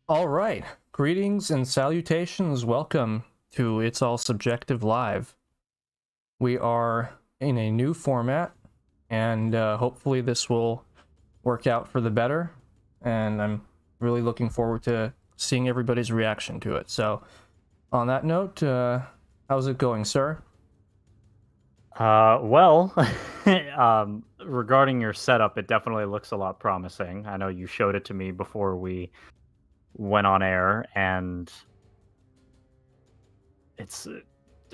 All right. Greetings and salutations. Welcome to It's All Subjective Live. We are in a new format, and hopefully this will work out for the better. And I'm really looking forward to seeing everybody's reaction to it. So, on that note, how's it going, sir? Well, regarding your setup, it definitely looks a lot promising. I know you showed it to me before we went on air, and it's,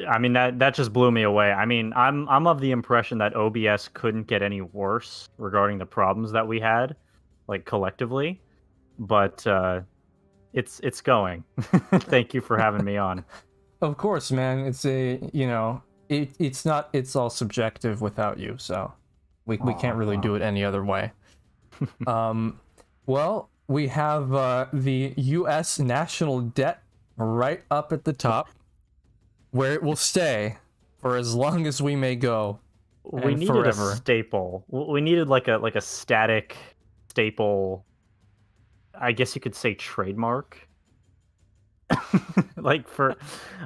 I mean, that just blew me away. I mean, I'm of the impression that OBS couldn't get any worse regarding the problems that we had, like collectively, but it's going. Thank you for having me on. Of course, man. It's not, it's all subjective without you, so we can't Aw, really do well. it any other way. Um, well, we have the U.S. national debt right up at the top, where it will stay for as long as we may go We and needed a forever. staple. We needed like a static staple. I guess you could say trademark. like for,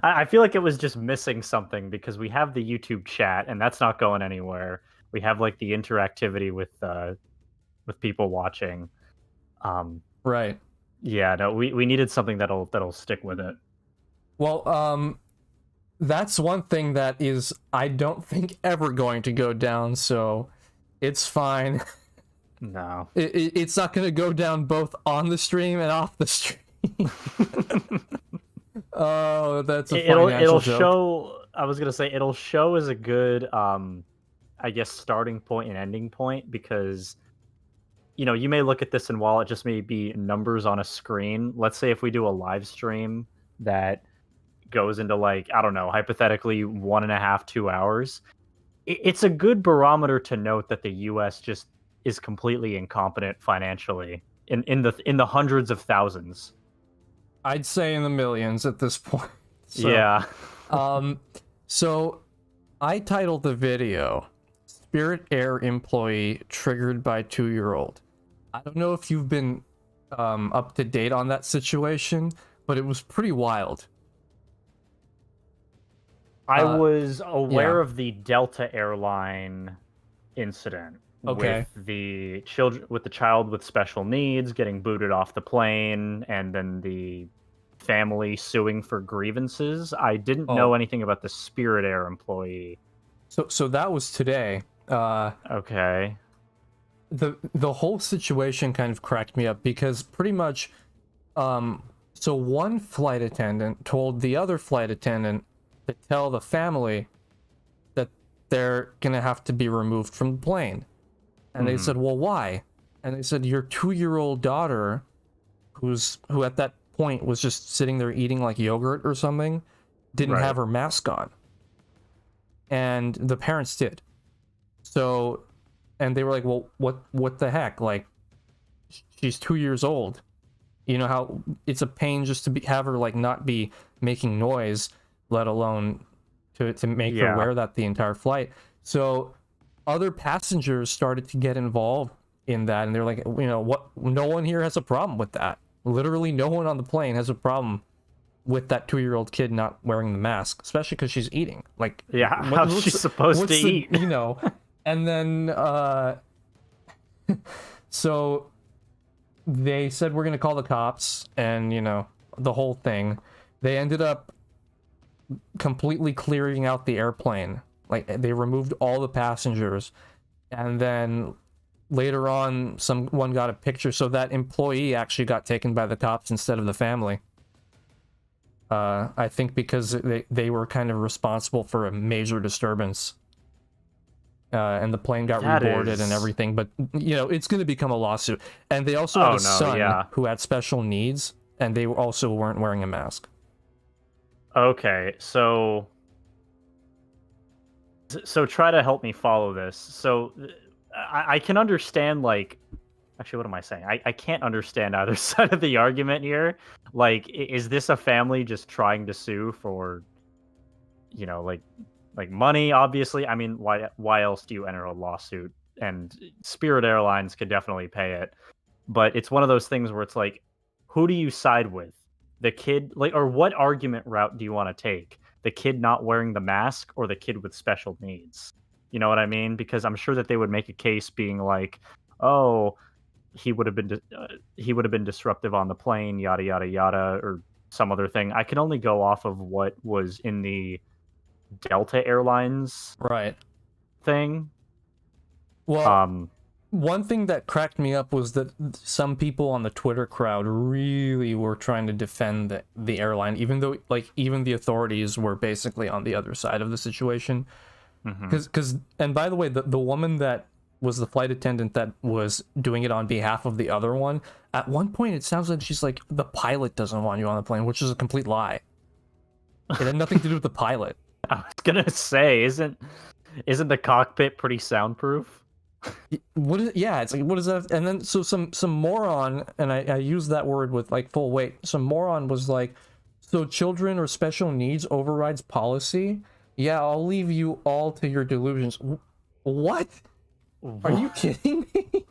I feel like it was just missing something because we have the YouTube chat and that's not going anywhere. We have like the interactivity with people watching. Um, Right. yeah, no, we needed something that'll stick with it. Well, that's one thing that is, I don't think, ever going to go down, so it's fine. No. It's not going to go down both on the stream and off the stream. Oh, that's a It'll financial joke. show. I was gonna say it'll show as a good I guess starting point and ending point because you may look at this and while it just may be numbers on a screen, let's say if we do a live stream that goes into like, I don't know, hypothetically 1.5, 2 hours, it's a good barometer to note that the US just is completely incompetent financially in the hundreds of thousands. I'd say in the millions at this point. So, Yeah. um, so I titled the video Spirit Air Employee Triggered by 2-year-old. I don't know if you've been up to date on that situation, but it was pretty wild. I Uh, was aware yeah. of the Delta airline incident Okay. with the child with special needs getting booted off the plane and then the family suing for grievances. I didn't know Oh, anything about the Spirit Air employee. so that was today. Okay. The whole situation kind of cracked me up because pretty much, so one flight attendant told the other flight attendant to tell the family that they're gonna have to be removed from the plane. And they Hmm. said, "Well, why?" And they said, "Your 2-year-old daughter, who at that point was just sitting there eating like yogurt or something, didn't have Right. her mask on, and the parents did." So, and they were like, "Well, what the heck? Like, she's 2 years old. You know how it's a pain just to have her like not be making noise, let alone to make her Yeah. wear that the entire flight." So other passengers started to get involved in that, and they're like, what? No one here has a problem with that. Literally, no one on the plane has a problem with that 2-year-old kid not wearing the mask, especially because she's eating. Like, Yeah. How's she supposed to what's the eat? And then so they said we're gonna call the cops, and the whole thing. They ended up completely clearing out the airplane. Like, they removed all the passengers, and then later on, someone got a picture. So that employee actually got taken by the cops instead of the family. I think because they were kind of responsible for a major disturbance. And the plane got That reboarded and is. everything, but it's going to become a lawsuit. And they also had Oh a no, son yeah. who had special needs, and they also weren't wearing a mask. Okay, so try to help me follow this. So I can understand like actually what am I saying? I can't understand either side of the argument here. Like is this a family just trying to sue for like money obviously? I mean why else do you enter a lawsuit? And Spirit Airlines could definitely pay it. But it's one of those things where it's like who do you side with? The kid, like, or what argument route do you want to take? The kid not wearing the mask or the kid with special needs? You know what I mean? Because I'm sure that they would make a case being like, oh, he would have been disruptive on the plane, yada yada yada, or some other thing. I can only go off of what was in the Delta Airlines Right. thing. Well, one thing that cracked me up was that some people on the Twitter crowd really were trying to defend the airline, even though like even the authorities were basically on the other side of the situation. Because and by the way, the woman that was the flight attendant that was doing it on behalf of the other one, at one point it sounds like she's like, the pilot doesn't want you on the plane, which is a complete lie. It had nothing to do with the pilot. I was gonna say, isn't the cockpit pretty soundproof? What is, yeah, it's like, what is that? And then so some moron, and I use that word with like full weight, some moron was like, so children or special needs overrides policy? Yeah, I'll leave you all to your delusions. What? Are you kidding me?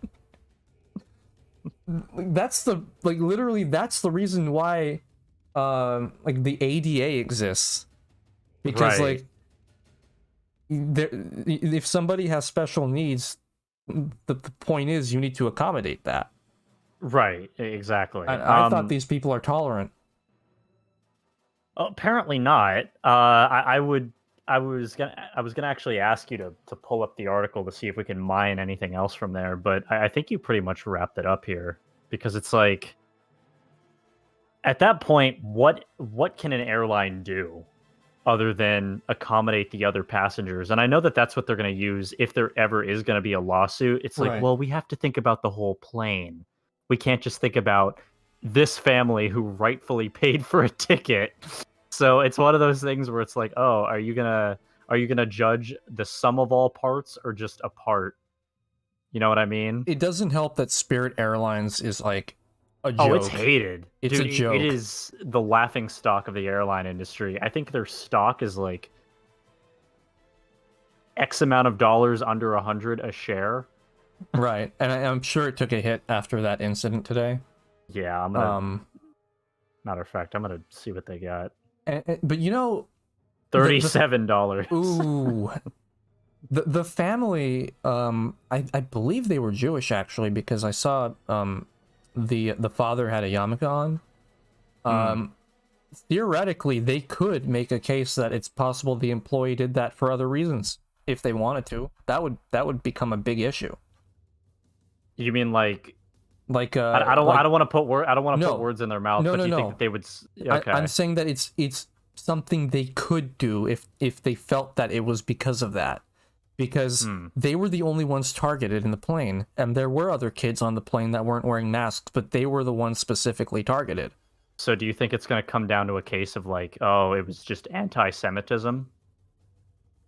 That's the, like, literally that's the reason why like the ADA exists. Because Right. like there, if somebody has special needs, the point is you need to accommodate that. Right, exactly. I thought these people are tolerant. Apparently not. I was gonna actually ask you to pull up the article to see if we can mine anything else from there, but I think you pretty much wrapped it up here because it's like at that point, what can an airline do other than accommodate the other passengers? And I know that that's what they're going to use if there ever is going to be a lawsuit. It's like, Right. well, we have to think about the whole plane. We can't just think about this family who rightfully paid for a ticket. So it's one of those things where it's like, oh, are you gonna judge the sum of all parts or just a part? You know what I mean? It doesn't help that Spirit Airlines is like a joke. Oh, it's hated. It's Dude, a joke. It is the laughing stock of the airline industry. I think their stock is like X amount of dollars under 100 a share. Right, and I'm sure it took a hit after that incident today. Yeah, I'm gonna. Matter of fact, I'm gonna see what they got. But you know, $37. Ooh, the family. I believe they were Jewish actually because I saw the father had a yarmulke on. Theoretically, they could make a case that it's possible the employee did that for other reasons if they wanted to. That would become a big issue. You mean like I don't want to put put words in their mouth, No, but no, do you no. think that they would okay. I'm saying that it's something they could do if they felt that it was because of that. Because they were the only ones targeted in the plane, and there were other kids on the plane that weren't wearing masks, but they were the ones specifically targeted. So do you think it's going to come down to a case of like, oh, it was just anti-Semitism?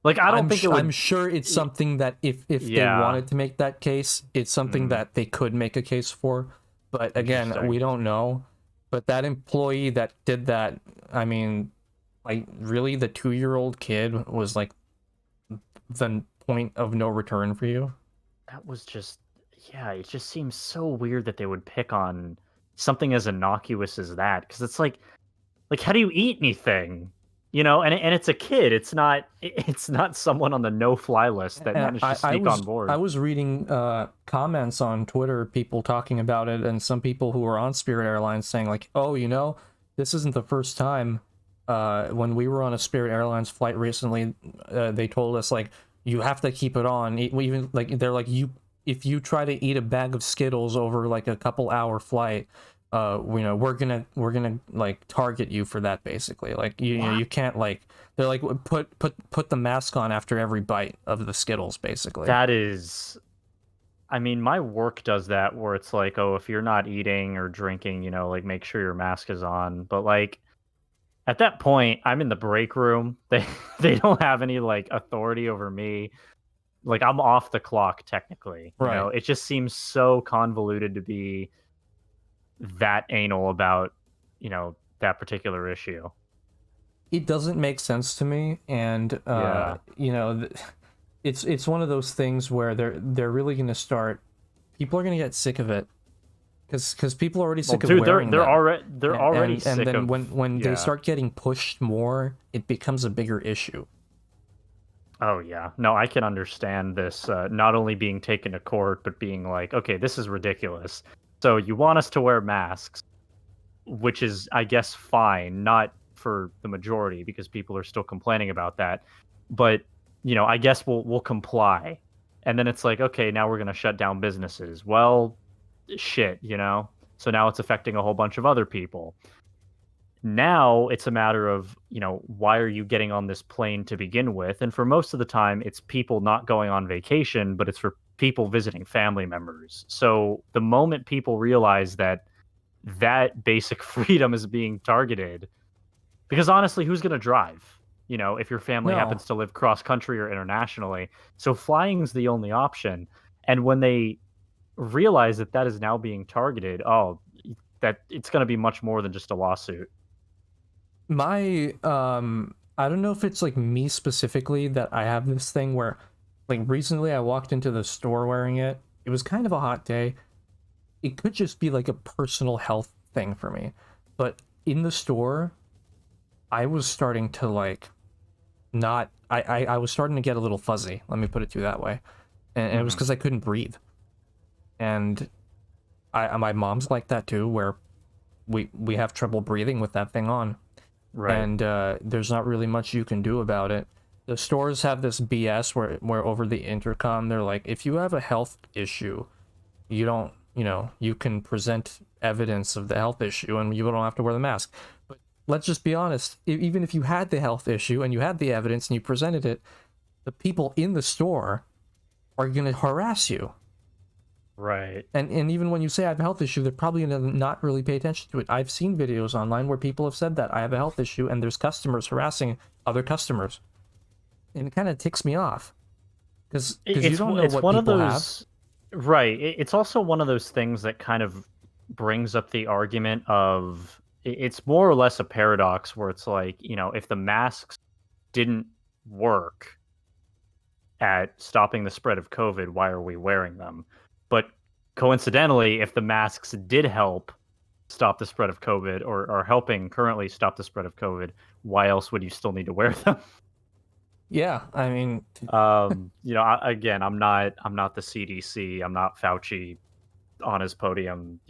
Like, I don't think it would... I'm sure it's something that if they wanted to make that case, it's something that they could make a case for. But again, we don't know. But that employee that did that, I mean, like, really, the 2-year-old kid was like the point of no return for you? That was just... Yeah, it just seems so weird that they would pick on something as innocuous as that. Because it's like, how do you eat anything? You know, and it's a kid. It's not someone on the no-fly list that managed to sneak on board. I was reading comments on Twitter, people talking about it, and some people who were on Spirit Airlines saying like, "Oh, you know, this isn't the first time." When we were on a Spirit Airlines flight recently, they told us like, "You have to keep it on." Even like they're like, if you try to eat a bag of Skittles over like a couple-hour flight, you know, we're gonna like target you for that, basically. Like you know, you can't, like, they're like, put the mask on after every bite of the Skittles, basically. That is, I mean, my work does that where it's like, oh, if you're not eating or drinking, you know, like, make sure your mask is on. But like at that point, I'm in the break room. They don't have any like authority over me. Like, I'm off the clock technically. You know, it just seems so convoluted to be that anal about, you know, that particular issue. It doesn't make sense to me, and you know, it's one of those things where they're really going to start, people are going to get sick of it, because people are already Well, sick of dude, wearing them. they're already And sick then of when they yeah. start getting pushed more, it becomes a bigger issue. Oh yeah, no, I can understand this. Not only being taken to court, but being like, okay, this is ridiculous. So you want us to wear masks, which is, I guess, fine, not for the majority because people are still complaining about that. But I guess we'll comply. And then it's like, okay, now we're gonna shut down businesses. Well, shit. So now it's affecting a whole bunch of other people. Now it's a matter of, why are you getting on this plane to begin with? And for most of the time, it's people not going on vacation, but it's for people visiting family members. So the moment people realize that basic freedom is being targeted, because honestly, who's going to drive? If your family No, happens to live cross country or internationally. So flying's the only option. And when they realize that is now being targeted, oh, that it's going to be much more than just a lawsuit. my I don't know if it's like me specifically that I have this thing where, like, recently I walked into the store wearing it. It was kind of a hot day. It could just be like a personal health thing for me, but in the store, I was starting to like not. I was starting to get a little fuzzy. Let me put it to you that way, and it was Mhm. because I couldn't breathe. And my mom's like that too, where we have trouble breathing with that thing on. Right. And there's not really much you can do about it. The stores have this BS where over the intercom they're like, if you have a health issue, you don't, you can present evidence of the health issue and you don't have to wear the mask. But let's just be honest, even if you had the health issue and you had the evidence and you presented it, the people in the store are going to harass you. Right. And even when you say I have a health issue, they're probably going to not really pay attention to it. I've seen videos online where people have said that I have a health issue and there's customers harassing other customers. And it kind of ticks me off because you don't know It's what one of people have. those right. It's also one of those things that kind of brings up the argument of it's more or less a paradox where it's like, if the masks didn't work at stopping the spread of COVID, why are we wearing them? But coincidentally, if the masks did help stop the spread of COVID or are helping currently stop the spread of COVID, why else would you still need to wear them? Yeah, I mean, Again, I'm not the CDC. I'm not Fauci on his podium,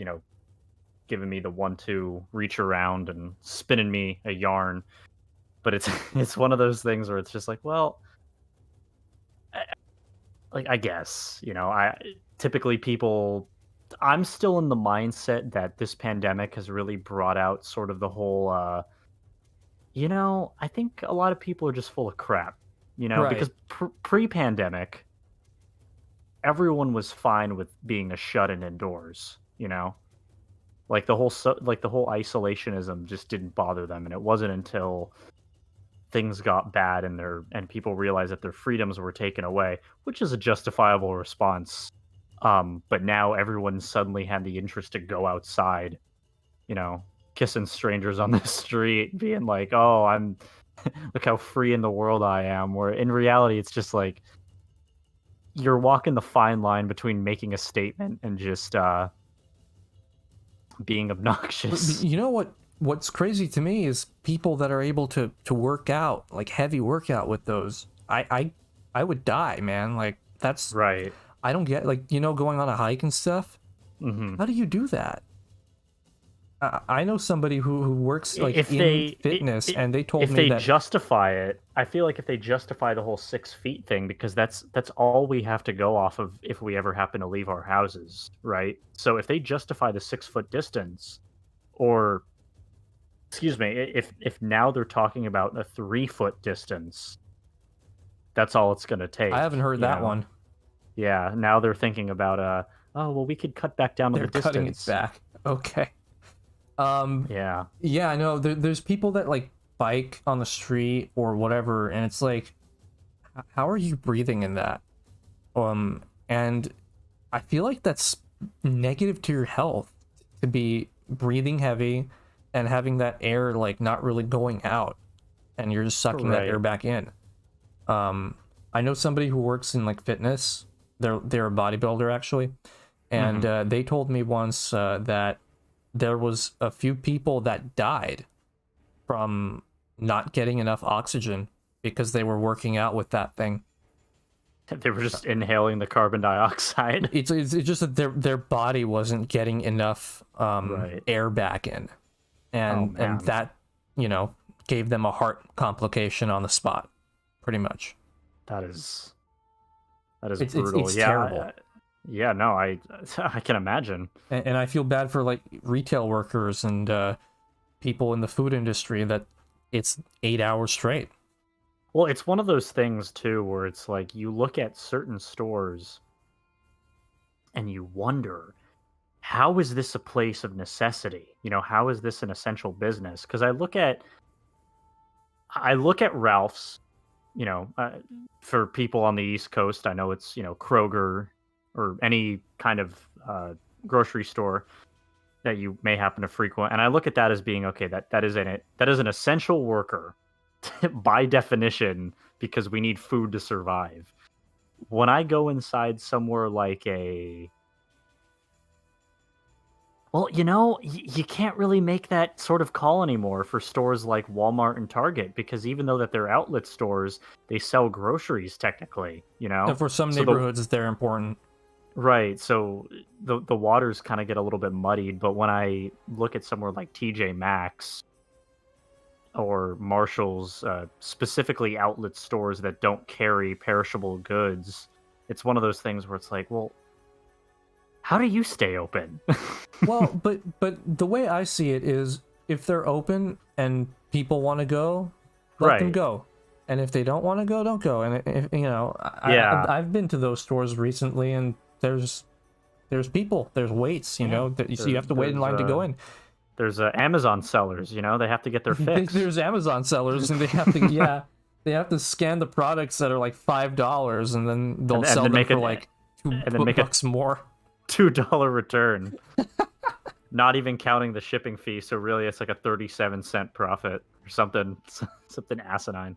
giving me the 1-2 reach around and spinning me a yarn. But it's it's one of those things where it's just like, well, I guess, I typically people. I'm still in the mindset that this pandemic has really brought out sort of the whole. I think a lot of people are just full of crap. right. Because pre-pandemic, everyone was fine with being a shut-in indoors. Like the whole isolationism just didn't bother them, and it wasn't until things got bad and people realized that their freedoms were taken away, which is a justifiable response. But now everyone suddenly had the interest to go outside, you know, kissing strangers on the street, being like, "Oh, I'm look how free in the world I am." Where in reality, it's just like you're walking the fine line between making a statement and just being obnoxious. You know what's crazy to me is people that are able to work out, like heavy workout with those. I would die, man. Like that's Right. I don't get, like, going on a hike and stuff. Hmm. How do you do that? I know somebody who works like If in they fitness, and they told if me they that. justify it, I feel like if they justify the whole 6 feet thing, because that's all we have to go off of if we ever happen to leave our houses, right? So if they justify the 6 foot distance, or excuse me, if now they're talking about a 3 foot distance, that's all it's going to I take, haven't heard that one. Yeah, now they're thinking about oh well, we could cut back down on They're the cutting it distance. back. Okay. Um, Yeah. yeah, I know. There's people that like bike on the street or whatever, and it's like, how are you breathing in that? And I feel like that's negative to your health to be breathing heavy and having that air like not really going out, and you're just sucking that air Right. back in. I know somebody who works in like fitness. They're a bodybuilder actually, and they told me once that there was a few people that died from not getting enough oxygen because they were working out with that thing. They were just inhaling the carbon dioxide. It's just that their body wasn't getting enough Right. air back in, and man. that, you know, gave them a heart complication on the spot, pretty much. That is It's brutal. it's Yeah, terrible. yeah. No, I can imagine. And I feel bad for like retail workers and people in the food industry that it's 8 hours straight. Well, it's one of those things too where it's like you look at certain stores and you wonder, how is this a place of necessity? You know, how is this an essential business? Because I look at Ralph's, you know, for people on the East Coast, I know it's, you know, Kroger or any kind of grocery store that you may happen to frequent, and I look at that as being okay. That is an essential worker by definition, because we need food to survive. When I go inside somewhere like well, you know, you can't really make that sort of call anymore for stores like Walmart and Target, because even though that they're outlet stores, they sell groceries technically, you know? And for some So neighborhoods, they're important. right, so the waters kind of get a little bit muddied, but when I look at somewhere like TJ Maxx or Marshall's, specifically outlet stores that don't carry perishable goods, it's one of those things where it's like, well, how do you stay open? Well, but the way I see it is, if they're open and people want to go, let them Right. go. And if they don't want to go, don't go. And if, you know, Yeah. I've been to those stores recently, and there's people, there's waits, you know, that you have to wait in line to go in. There's Amazon sellers, you know, they have to get their fix. There's Amazon sellers, and they have to they have to scan the products that are like $5, and then they'll And sell then them make for it- like and then make it $2 more. $2 return. Not even counting the shipping fee, so really it's like a 37-cent profit or something asinine.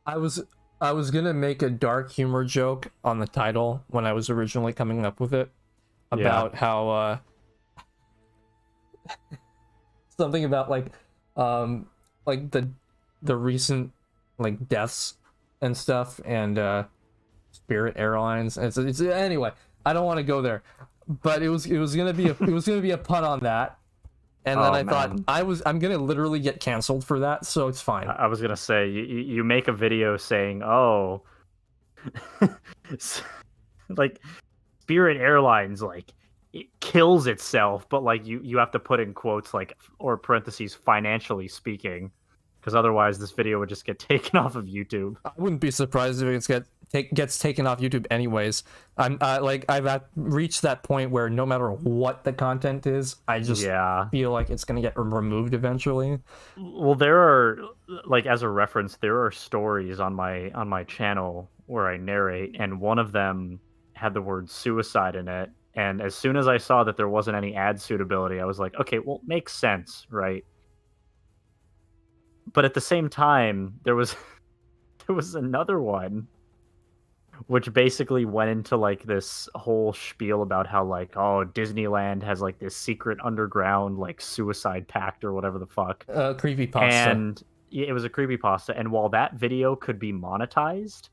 I was gonna make a dark humor joke on the title when I was originally coming up with it, about how something about like the recent like deaths and stuff, and Spirit Airlines. And it's anyway. I don't want to go there, but it was gonna be a pun on that. And then Oh, I thought man. I'm gonna literally get canceled for that, so it's fine. I was gonna say, you make a video saying, oh, like Spirit Airlines, like it kills itself, but like you have to put in quotes like, or parentheses, financially speaking, because otherwise this video would just get taken off of YouTube. I wouldn't be surprised if it gets taken off YouTube anyways. I've reached that point where no matter what the content is, I just Yeah. feel like it's gonna get removed eventually. Well, there are, like, as a reference, there are stories on my channel where I narrate, and one of them had the word suicide in it. And as soon as I saw that there wasn't any ad suitability, I was like, okay, well, makes sense, right? But at the same time, there was another one which basically went into like this whole spiel about how, like, oh, Disneyland has like this secret underground like suicide pact or whatever the fuck. Creepypasta. And it was a creepypasta. And while that video could be monetized,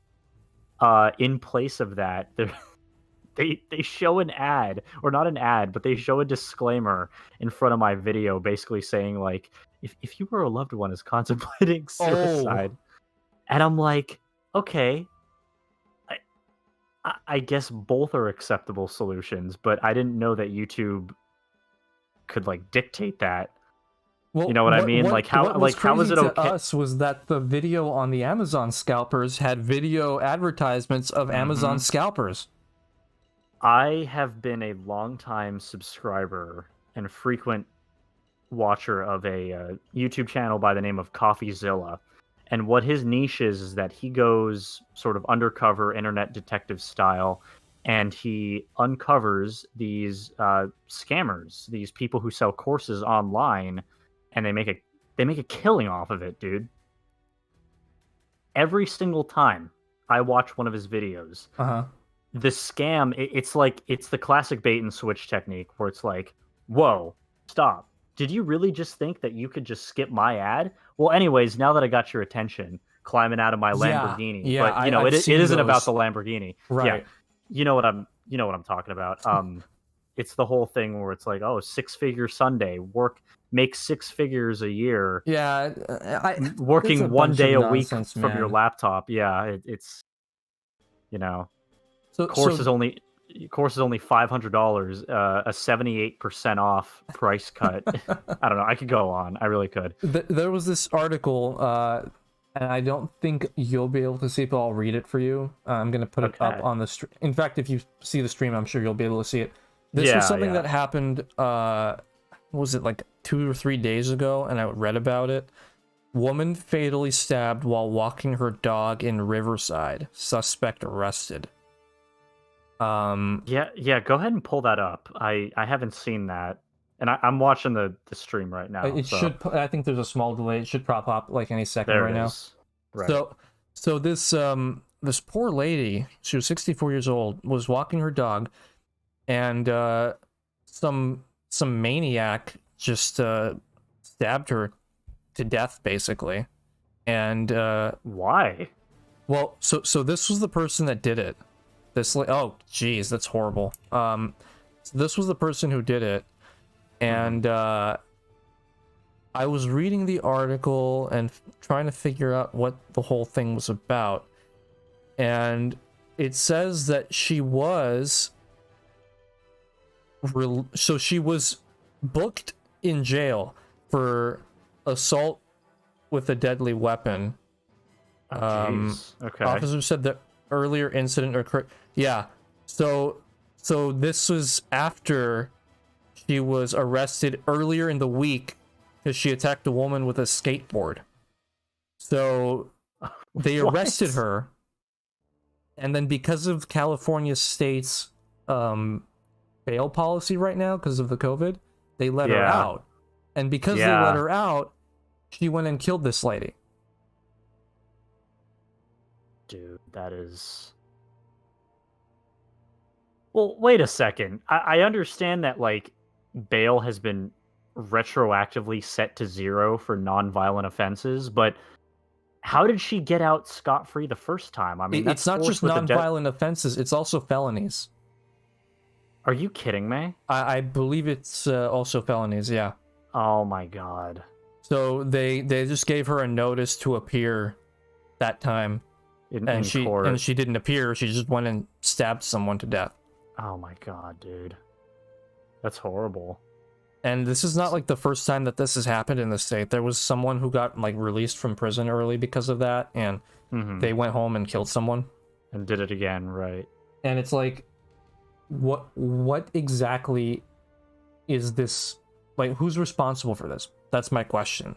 in place of that, they show an ad, or not an ad, but they show a disclaimer in front of my video, basically saying like, if you or a loved one is contemplating suicide, and I'm like, okay, I guess both are acceptable solutions, but I didn't know that YouTube could like dictate that. Well, You know what I mean? Like, how was how is crazy it to okay? us was that the video on the Amazon scalpers had video advertisements of Amazon scalpers. I have been a longtime subscriber and frequent watcher of a YouTube channel by the name of CoffeeZilla. And what his niche is that he goes sort of undercover internet detective style, and he uncovers these scammers, these people who sell courses online, and they make a killing off of it, dude. Every single time I watch one of his videos, the scam, it's the classic bait and switch technique where it's like, whoa, stop. Did you really just think that you could just skip my ad? Well, anyways, now that I got your attention, climbing out of my Yeah, Lamborghini. yeah, But you know, I've it seen isn't about those. the Lamborghini. Yeah, Right. you know what I'm talking about. It's the whole thing where it's like, oh, 6-figure Sunday, make 6 figures a year, Yeah, it's a working one bunch of day a week nonsense, from your man. laptop. Yeah, it's you know, So, course so is only course is only $500, a 78% off price cut. I don't know. I could go on. I really could. there was this article, and I don't think you'll be able to see it, but I'll read it for you. I'm gonna put it up Okay. on the stream. In fact, if you see the stream, I'm sure you'll be able to see it. This was Yeah, something yeah. that happened. What was it, like 2 or 3 days ago? And I read about it. Woman fatally stabbed while walking her dog in Riverside. Suspect arrested. Yeah. Go ahead and pull that up. I haven't seen that, and I'm watching the stream right now. It So should. I think there's a small delay. It should pop up like any second there right it now. is. Right. So this poor lady, she was 64 years old, was walking her dog, and some maniac just stabbed her to death, basically. And Why? well, so this was the person that did it. Oh, geez, that's horrible. So this was the person who did it, and I was reading the article and trying to figure out what the whole thing was about, and it says that she was she was booked in jail for assault with a deadly weapon. Oh, jeez. Okay. Officers said the earlier incident occurred. Yeah. So this was after she was arrested earlier in the week because she attacked a woman with a skateboard. So they What? arrested her, and then because of California state's bail policy right now, because of the COVID, they let her Yeah. out. And because they Yeah. let her out, she went and killed this lady. Dude, that is. Well, wait a second. I understand that like bail has been retroactively set to 0 for non-violent offenses, but how did she get out scot-free the first time? I mean, that's It's not force just with a non-violent offenses, it's also felonies. Are you kidding me? I believe it's also felonies, yeah. Oh my god. So they just gave her a notice to appear that time, In court. and she didn't appear. She just went and stabbed someone to death. Oh my god, dude. That's horrible. And this is not like the first time that this has happened in the state. There was someone who got like released from prison early because of that, and they went home and killed someone. And did it again, right? And it's like, what exactly is this? Like, who's responsible for this? That's my question.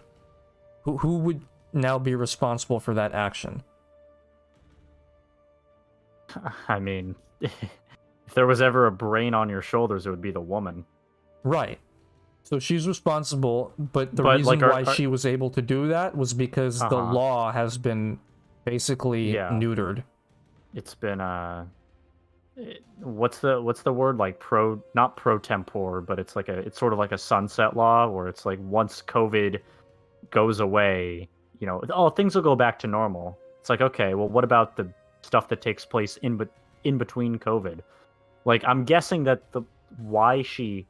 Who would now be responsible for that action? I mean, if there was ever a brain on your shoulders, it would be the woman. Right. So she's responsible, but the But, reason like, why she was able to do that was because the law has been basically neutered. It's been what's the word, like not pro tempore, but it's sort of like a sunset law where it's like once COVID goes away, things will go back to normal. It's like, okay, well, what about the stuff that takes place in between COVID? Like, I'm guessing that why she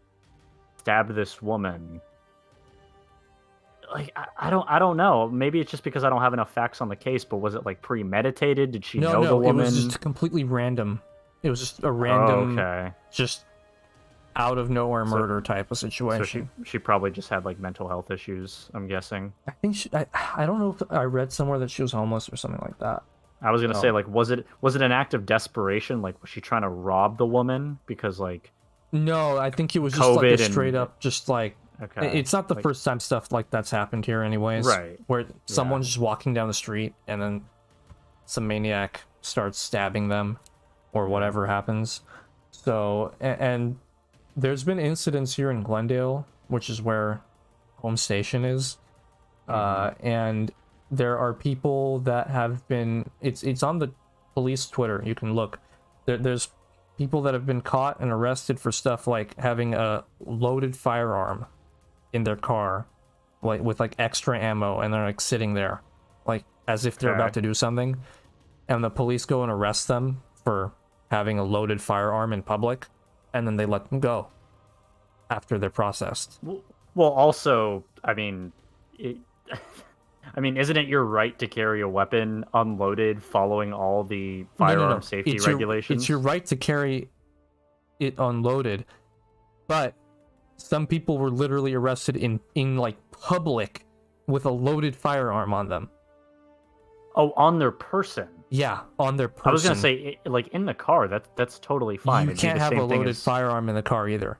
stabbed this woman, like, I don't know. Maybe it's just because I don't have enough facts on the case, but was it like premeditated? Did she know the woman? It was just completely random. It was just a random, just out of nowhere murder type of situation. So she probably just had like mental health issues, I'm guessing. I think I don't know if I read somewhere that she was homeless or something like that. I was gonna say, like, was it an act of desperation? Like, was she trying to rob the woman because, like? No, I think it was just like a straight up, just like. Okay. It's not the first time stuff like that's happened here, anyways. Right. Where someone's just walking down the street and then some maniac starts stabbing them, or whatever happens. So, and there's been incidents here in Glendale, which is where Home Station is, and there are people that have been. It's on the police Twitter. You can look. There's people that have been caught and arrested for stuff like having a loaded firearm in their car, like with like extra ammo, and they're like sitting there, like as if they're about to do something, and the police go and arrest them for having a loaded firearm in public, and then they let them go after they're processed. Well, also, I mean, I mean, isn't it your right to carry a weapon unloaded, following all the firearm safety regulations? It's your right to carry it unloaded, but some people were literally arrested in like public with a loaded firearm on them. Oh, on their person. Yeah, on their person. I was gonna say, like in the car. That's totally fine. You can't have a loaded firearm in the car either.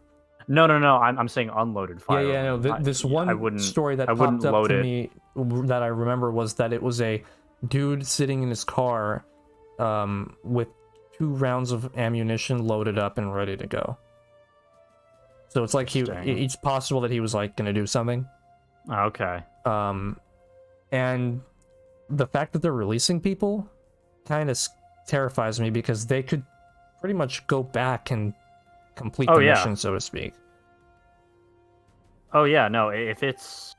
No. I'm saying unloaded firearm. Yeah. No, this one story that popped up to me that I remember was that it was a dude sitting in his car, with 2 rounds of ammunition loaded up and ready to go. So it's like it's possible that he was like gonna do something. Okay. And the fact that they're releasing people kind of terrifies me, because they could pretty much go back and complete the mission, so to speak. Oh yeah, no, if it's,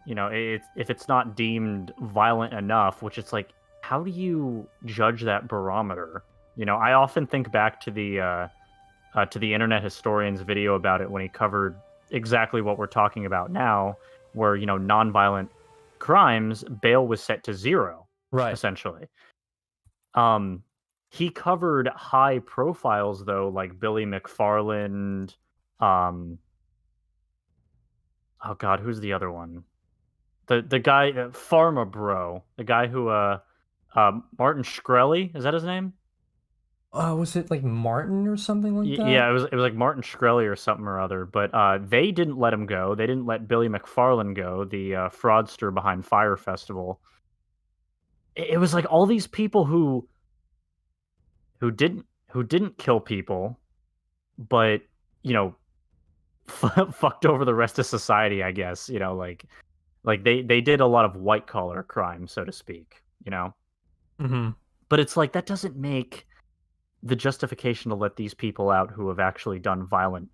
if it's not deemed violent enough, which it's like, how do you judge that barometer? I often think back to the Internet Historian's video about it when he covered exactly what we're talking about now, where, nonviolent crimes, bail was set to 0, right? Essentially. He covered high profiles though, like Billy McFarland. Oh God, who's the other one? The guy, Pharma Bro, the guy who Martin Shkreli, is that his name? Was it like Martin or something like that? Yeah, it was like Martin Shkreli or something or other. But they didn't let him go. They didn't let Billy McFarland go, the fraudster behind Fire Festival. It was like all these people who didn't kill people, but fucked over the rest of society, I guess. Like they did a lot of white collar crime, so to speak. Mm-hmm. But it's like that doesn't make the justification to let these people out who have actually done violent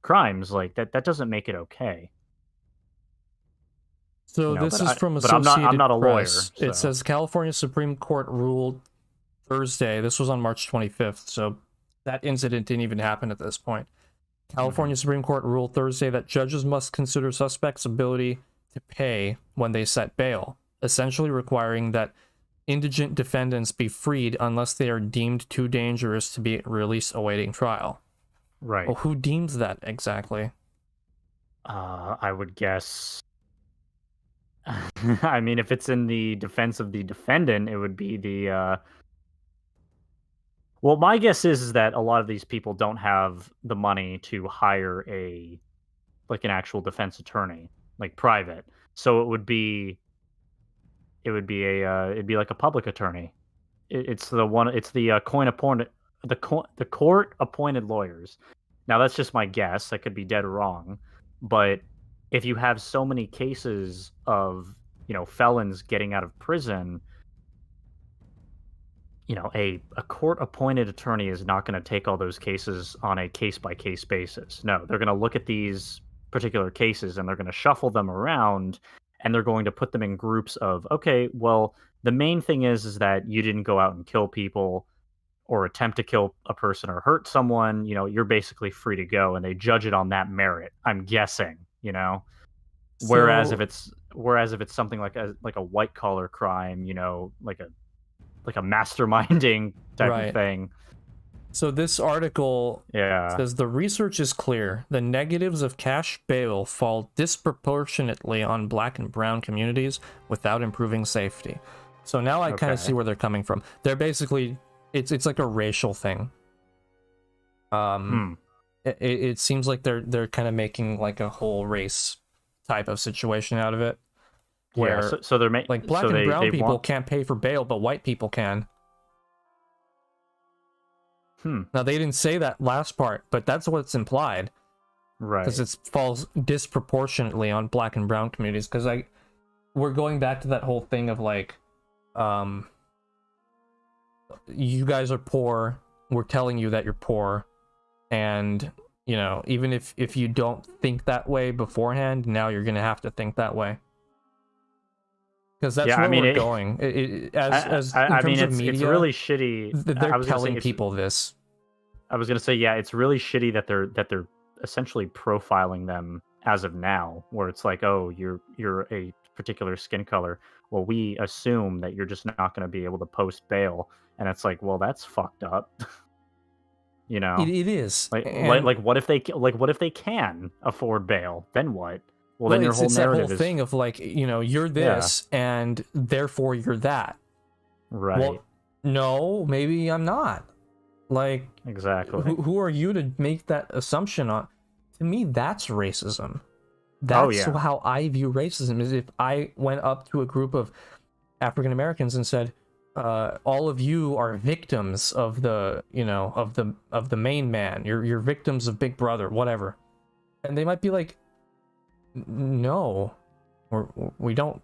crimes, like that doesn't make it okay. So this is from Associated I'm not a lawyer. Press. So. It says California Supreme Court ruled Thursday. This was on March 25th, so that incident didn't even happen at this point. California Supreme Court ruled Thursday that judges must consider suspects' ability to pay when they set bail, essentially requiring that indigent defendants be freed unless they are deemed too dangerous to be released awaiting trial. Right. Well, who deems that exactly? I would guess. I mean, if it's in the defense of the defendant, it would be the. Well, my guess is that a lot of these people don't have the money to hire an actual defense attorney, like private. So it'd be like a public attorney. It's the court appointed lawyers. Now that's just my guess. I could be dead wrong, but if you have so many cases of felons getting out of prison, a court appointed attorney is not going to take all those cases on a case by case basis. No, they're going to look at these particular cases and they're going to shuffle them around. And they're going to put them in groups of, okay, well, the main thing is that you didn't go out and kill people or attempt to kill a person or hurt someone. You're basically free to go, and they judge it on that merit, I'm guessing. Whereas if it's something like a white collar crime, like a masterminding type of thing. So this article says the research is clear. The negatives of cash bail fall disproportionately on Black and brown communities without improving safety. So now I kind of see where they're coming from. They're basically, it's like a racial thing. It seems like they're kind of making like a whole race type of situation out of it. Where so they're like Black and brown people can't pay for bail, but white people can. Now, they didn't say that last part, but that's what's implied. Right. Because it falls disproportionately on Black and brown communities. Because we're going back to that whole thing of like, you guys are poor, we're telling you that you're poor, and you know, even if you don't think that way beforehand, now you're gonna have to think that way, because that's Yeah, where I mean, we're going. As in I mean, terms of it's media, really shitty. they're I was gonna say telling people this. I was gonna say, yeah, it's really shitty that they're essentially profiling them as of now, where it's like, oh, you're a particular skin color. Well, we assume that you're just not going to be able to post bail, and it's like, well, that's fucked up. You know, It is, like and what if they what if they can afford bail? Then what? Well, well, then your whole it's that whole narrative is thing of like, you know, you're yeah, this, and therefore you're that. right, Well, no, maybe I'm not. Like, exactly. who are you to make that assumption on? To me, that's racism. Oh That's yeah, how I view racism. Is if I went up to a group of African Americans and said, all of you are victims of the, you know, of the main man. You're victims of Big Brother, whatever. And they might be like, no, we don't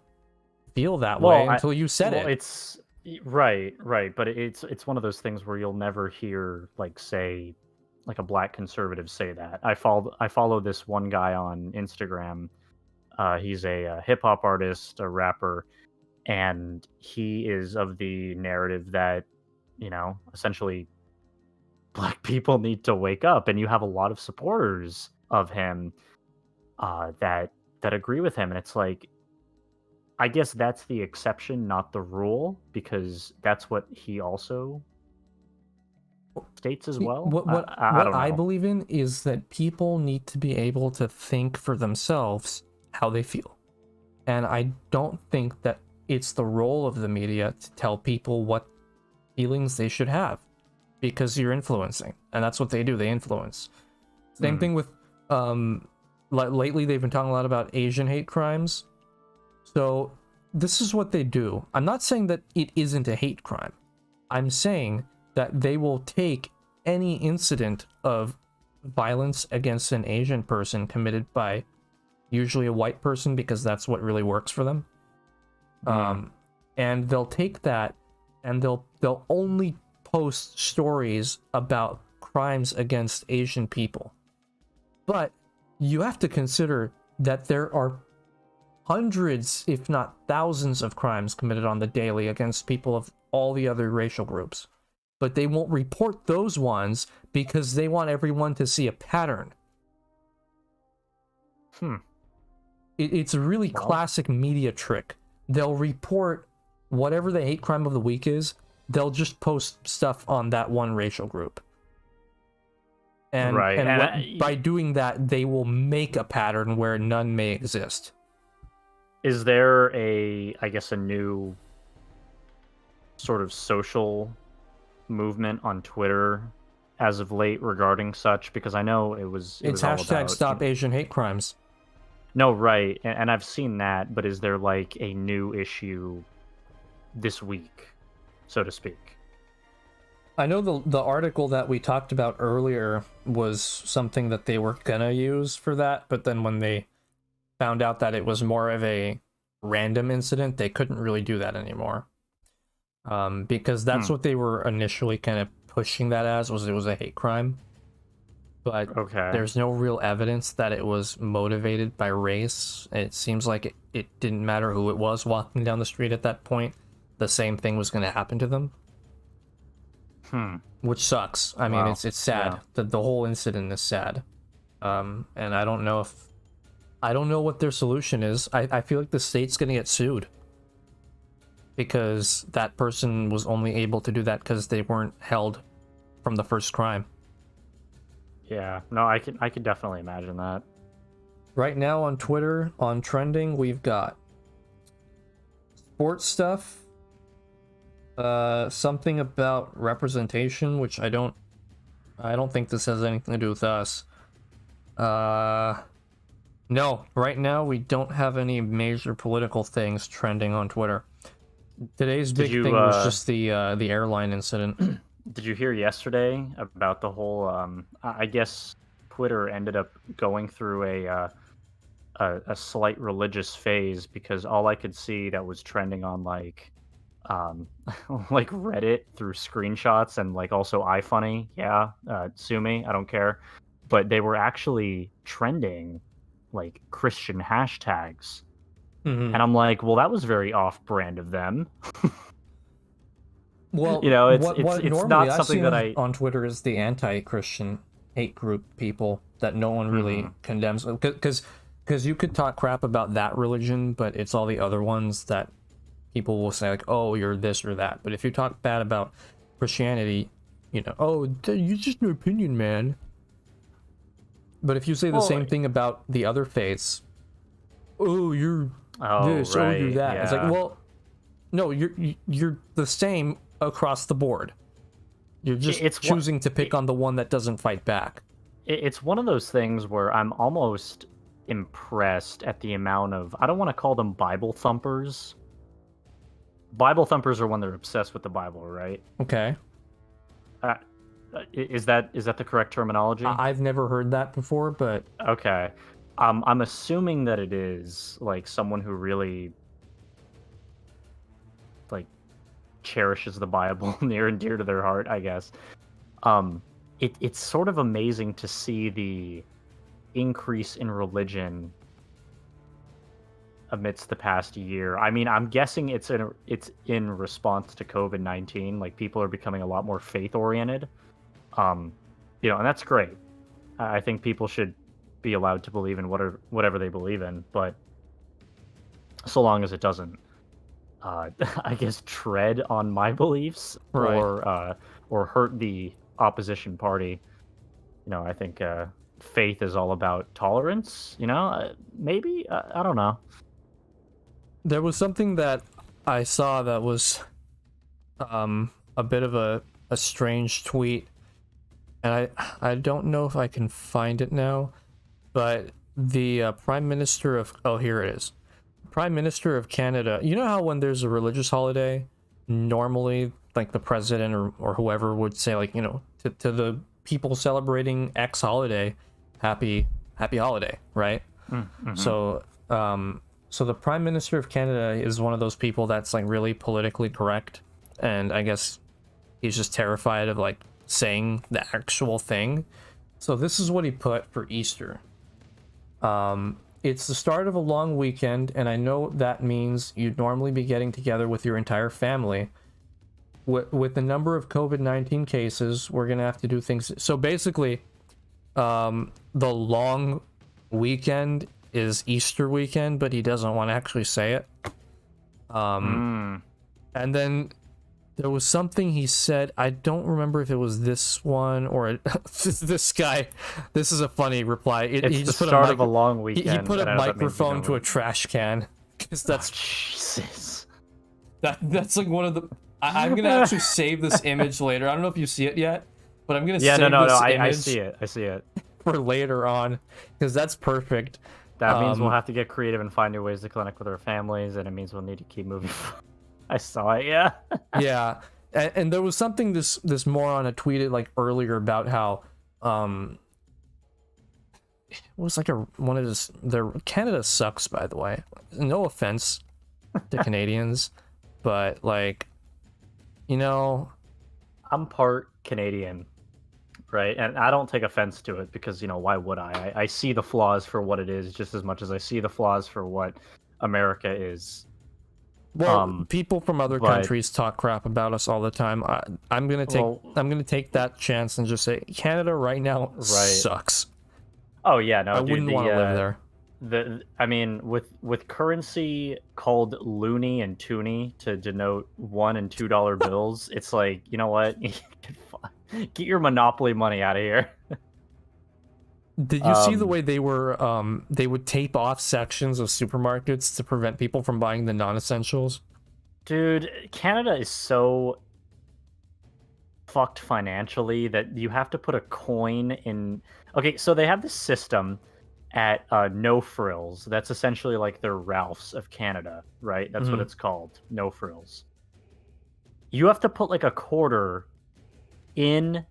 feel that way until you said it. It's right, but it's one of those things where you'll never hear like say like a black conservative say that. I follow this one guy on Instagram. He's a hip hop artist, a rapper, and he is of the narrative that essentially black people need to wake up, and you have a lot of supporters of him that agree with him, and it's like I guess that's the exception, not the rule, because that's what he also states as well. I What don't I know. believe in is that people need to be able to think for themselves how they feel. And I don't think that it's the role of the media to tell people what feelings they should have, because you're influencing, and that's what they do. They influence. Same thing with lately they've been talking a lot about Asian hate crimes. So this is what they do. I'm not saying that it isn't a hate crime. I'm saying that they will take any incident of violence against an Asian person committed by usually a white person, because that's what really works for them. And they'll take that and they'll only post stories about crimes against Asian people. But you have to consider that there are hundreds, if not thousands, of crimes committed on the daily against people of all the other racial groups. But they won't report those ones because they want everyone to see a pattern. It's a really classic media trick. They'll report whatever the hate crime of the week is, they'll just post stuff on that one racial group. And, by doing that, they will make a pattern where none may exist. Is there I guess a new sort of social movement on Twitter as of late regarding such? Because I know it's all hashtag about, Stop Asian Hate Crimes. No, right, and I've seen that, but is there like a new issue this week, so to speak? I know the article that we talked about earlier was something that they were gonna use for that, but then when they found out that it was more of a random incident, they couldn't really do that anymore. Because that's what they were initially kind of pushing that as, was it was a hate crime. But there's no real evidence that it was motivated by race. It seems like it didn't matter who it was walking down the street at that point. The same thing was going to happen to them. Which sucks. I mean, it's sad. Yeah. The whole incident is sad. And I don't know what their solution is. I feel like the state's going to get sued, because that person was only able to do that because they weren't held from the first crime. Yeah, no, I can definitely imagine that. Right now on Twitter, on trending, we've got sports stuff, something about representation, which I don't think this has anything to do with us. No, right now we don't have any major political things trending on Twitter. Today's big thing was just the airline incident. Did you hear yesterday about the whole? I guess Twitter ended up going through a slight religious phase, because all I could see that was trending on like um, like Reddit through screenshots and like also iFunny. Yeah, sue me, I don't care. But they were actually trending like Christian hashtags, Hmm. and I'm like, well, that was very off-brand of them. Well, It's what it's normally not I something see that I. on Twitter is the anti-Christian hate group people that no one really Mhm. condemns, because you could talk crap about that religion, but it's all the other ones that people will say like, oh, you're this or that. But if you talk bad about Christianity, oh, you just an opinion, man. But if you say the Well, same thing about the other faiths, oh, you're oh this, oh, you're right, that. It's like, yeah. well, no, you're the same across the board. You're just It's what choosing to pick on the one that doesn't fight back. it's one of those things where I'm almost impressed at the amount of, I don't want to call them Bible thumpers. Bible thumpers are when they're obsessed with the Bible, right? Okay. Uh, is that the correct terminology? I've never heard that before, but Okay. I'm assuming that it is like someone who really like cherishes the Bible near and dear to their heart, I guess. It's sort of amazing to see the increase in religion amidst the past year. I mean, I'm guessing it's in response to COVID-19. Like people are becoming a lot more faith oriented. Um, and that's great. I think people should be allowed to believe in whatever they believe in, but so long as it doesn't, I guess, tread on my beliefs right. or hurt the opposition party. I think faith is all about tolerance. Maybe I don't know. There was something that I saw that was a bit of a strange tweet, and I don't know if I can find it now, but the Prime Minister of, oh, here it is. Prime Minister of Canada. You know how when there's a religious holiday, normally like the president or whoever would say like, to the people celebrating X holiday, happy holiday, right? Mm-hmm. So the Prime Minister of Canada is one of those people that's like really politically correct, and I guess he's just terrified of like saying the actual thing. So this is what he put for Easter. It's the start of a long weekend, and I know that means you'd normally be getting together with your entire family. With the number of COVID-19 cases, we're gonna have to do things. So basically, the long weekend is Easter weekend, but he doesn't want to actually say it. And then there was something he said. I don't remember if it was this one or this guy. This is a funny reply. It's He the just put start of a mic- long weekend. he put a and I know that means microphone to a we're trash can because gonna- that's Jesus. that's like one of the. I'm gonna actually save this image later. I don't know if you see it yet, but I'm gonna Yeah, save no. this I image see it. I see it. for later on because that's perfect. That means we'll have to get creative and find new ways to connect with our families, and it means we'll need to keep moving. I saw it. Yeah. Yeah, and there was something this moron had tweeted like earlier about how it was like one of his their Canada sucks, by the way. No offense to Canadians, but like, I'm part Canadian, right? And I don't take offense to it because, why would I? I see the flaws for what it is just as much as I see the flaws for what America is. well, people from other but- countries talk crap about us all the time. I'm gonna take that chance and just say Canada right now sucks. Oh yeah, no, I dude, wouldn't want to live there. I mean, with currency called loonie and toonie to denote $1 and $2 bills, it's like, you know what? Get your monopoly money out of here. Did you see the way they would tape off sections of supermarkets to prevent people from buying the non-essentials? Dude, Canada is so fucked financially that you have to put a coin in. Okay, so they have this system at No Frills. That's essentially like their Ralph's of Canada, right? That's what it's called, No Frills. You have to put like a quarter in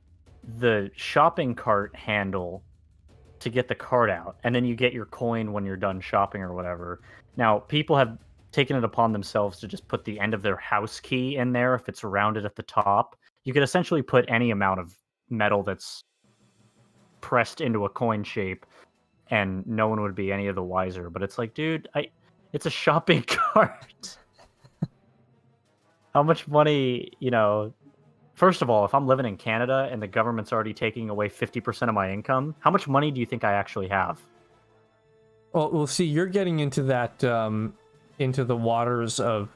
the shopping cart handle to get the cart out, and then you get your coin when you're done shopping or whatever. Now, people have taken it upon themselves to just put the end of their house key in there if it's rounded at the top. You could essentially put any amount of metal that's pressed into a coin shape and no one would be any of the wiser. But it's like, dude, it's a shopping cart. How much money, first of all, if I'm living in Canada and the government's already taking away 50% of my income, how much money do you think I actually have? Well, see, you're getting into that, into the waters of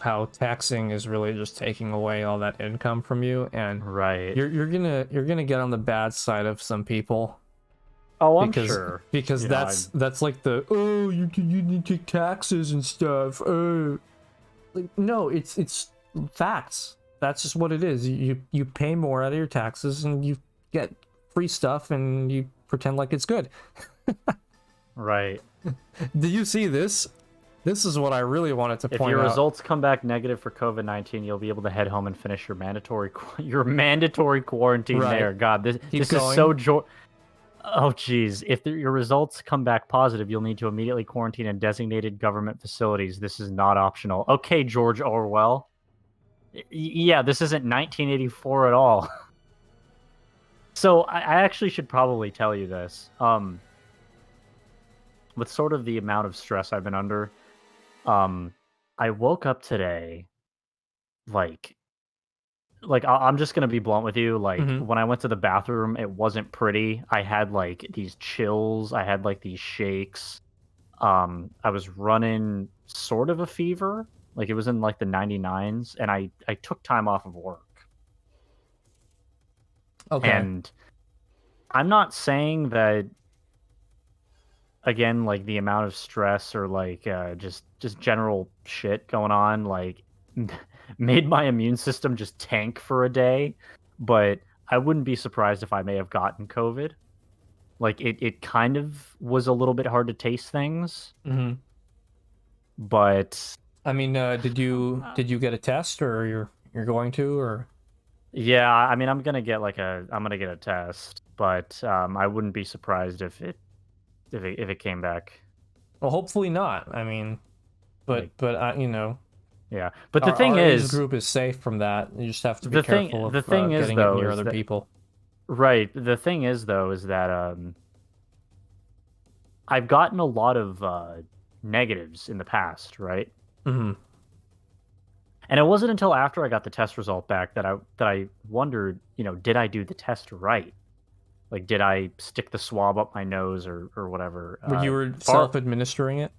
how taxing is really just taking away all that income from you, and Right. you're gonna get on the bad side of some people. Oh, I'm because, sure. Because that's like the, oh, you need to take taxes and stuff. Like, no, it's facts. That's just what it is. You pay more out of your taxes and you get free stuff and you pretend like it's good. Right. Did you see this? This is what I really wanted to point out. If your results come back negative for COVID-19, you'll be able to head home and finish your mandatory quarantine Right. there. God, this is so oh, geez. If your results come back positive, you'll need to immediately quarantine in designated government facilities. This is not optional. Okay, George Orwell. Yeah, this isn't 1984 at all. So I actually should probably tell you this. With sort of the amount of stress I've been under, I woke up today, like I'm just gonna be blunt with you. Like when I went to the bathroom, it wasn't pretty. I had like these chills. I had like these shakes. I was running sort of a fever. Like it was in like the 99s, and I took time off of work. Okay. And I'm not saying that, again, like the amount of stress or like just general shit going on like made my immune system just tank for a day, but I wouldn't be surprised if I may have gotten COVID. Like it kind of was a little bit hard to taste things. But I mean, did you get a test, or you're going to, or? Yeah, I mean, I'm gonna get a test, but I wouldn't be surprised if it came back. Well, hopefully not. I mean, but Yeah, but the thing our is, age group is safe from that. You just have to be the careful of thing is, getting though, it near is other that, people. right? The thing is, though, is that I've gotten a lot of negatives in the past, right? And it wasn't until after I got the test result back that I wondered, did I do the test right? Like, did I stick the swab up my nose or whatever? You were self-administering it?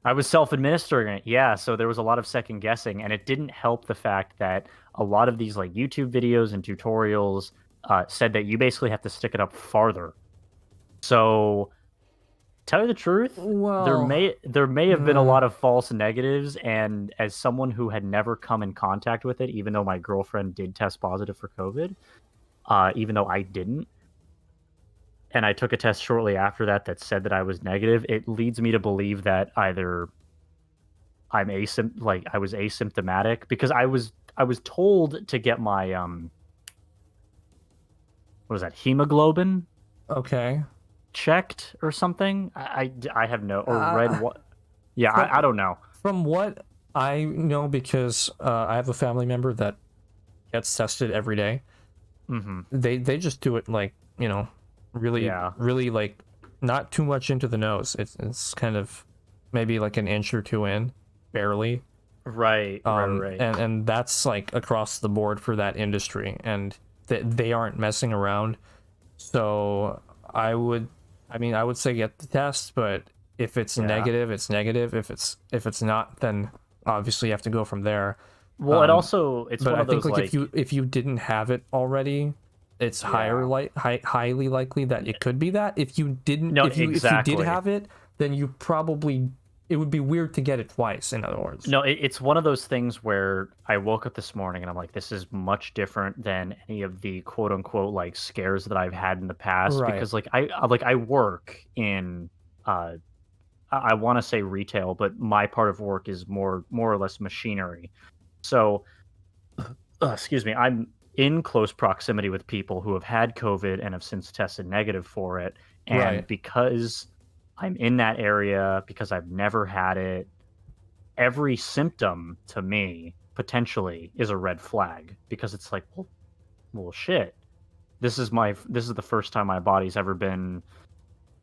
I was self-administering it, yeah. So there was a lot of second guessing, and it didn't help the fact that a lot of these like YouTube videos and tutorials said that you basically have to stick it up farther. So, tell you the truth, well, there may have been a lot of false negatives, and as someone who had never come in contact with it, even though my girlfriend did test positive for COVID, even though I didn't, and I took a test shortly after that said that I was negative, it leads me to believe that either I was asymptomatic, because I was told to get my what was that, hemoglobin? Okay. Checked or something. I have no, or read what. Yeah, I don't know. From what I know, because I have a family member that gets tested every day. They just do it like, really like not too much into the nose. It's kind of maybe like an inch or two in, barely. Right. And that's like across the board for that industry, and they aren't messing around. So I would say get the test, but if it's negative, it's negative. If it's not, then obviously you have to go from there. Well, it's but one I of think those, like if you didn't have it already, it's highly likely that it could be that. If you didn't, if you did have it, then you probably, it would be weird to get it twice, in other words. No, it's one of those things where I woke up this morning and I'm like, this is much different than any of the quote unquote like scares that I've had in the past. Right. Because I work in I want to say retail, but my part of work is more or less machinery. So excuse me, I'm in close proximity with people who have had COVID and have since tested negative for it. And because I'm in that area, because I've never had it, every symptom to me potentially is a red flag, because it's like, well shit. This is the first time my body's ever been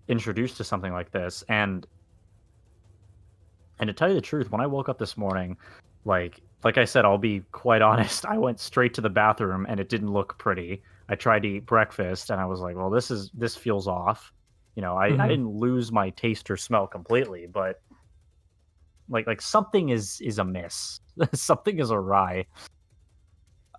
introduced to something like this, and to tell you the truth, when I woke up this morning, like I said, I'll be quite honest, I went straight to the bathroom and it didn't look pretty. I tried to eat breakfast and I was like, well, this feels off. You know, I Mhm. didn't lose my taste or smell completely, but like something is amiss. Something is awry.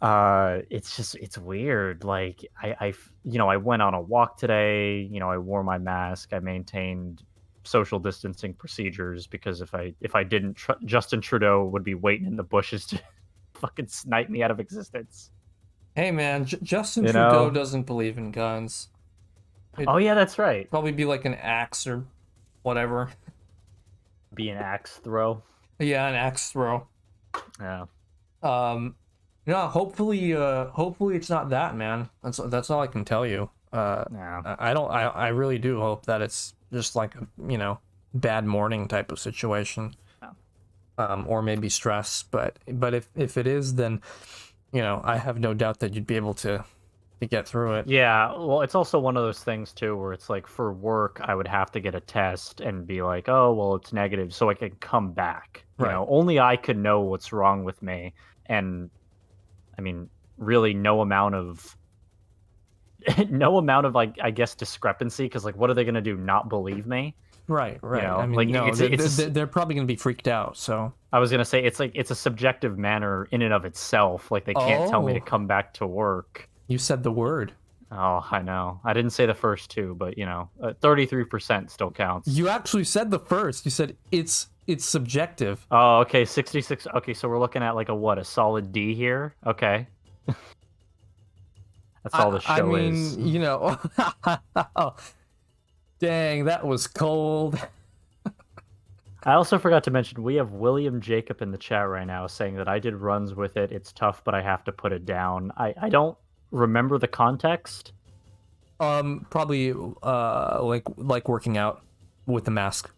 It's weird. Like I went on a walk today. You know, I wore my mask. I maintained social distancing procedures, because if I didn't, Justin Trudeau would be waiting in the bushes to fucking snipe me out of existence. Hey man, Justin You Trudeau know? doesn't believe in guns. It'd Oh yeah, that's right. probably be like an axe or whatever. Be an axe throw. Yeah, an axe throw. Yeah. Um, no, hopefully it's not that, man. That's all I can tell you. Yeah. I really do hope that it's just like a, bad morning type of situation. Yeah. Or maybe stress. But if it is, then I have no doubt that you'd be able to get through it. Yeah, well, it's also one of those things too where it's like, for work, I would have to get a test and be like, oh, well, it's negative, so I can come back. You Right. know, only I could know what's wrong with me. And I mean, really, no amount of no amount of, like, I guess, discrepancy, because like, what are they gonna do? Not believe me? Right. You know, I mean, like no, it's they're probably gonna be freaked out. So. I was gonna say, it's like, it's a subjective manner in and of itself. Like, they can't tell me to Oh, come back to work. you said the word. Oh, I know. I didn't say the first two, but 33% still counts. You actually said the first. You said it's subjective. Oh, okay, 66. Okay, so we're looking at like a solid D here. Okay. That's all the I show mean, is. Dang, that was cold. I also forgot to mention, we have William Jacob in the chat right now saying that I did runs with it. It's tough, but I have to put it down. I don't remember the context. Probably like working out with the mask.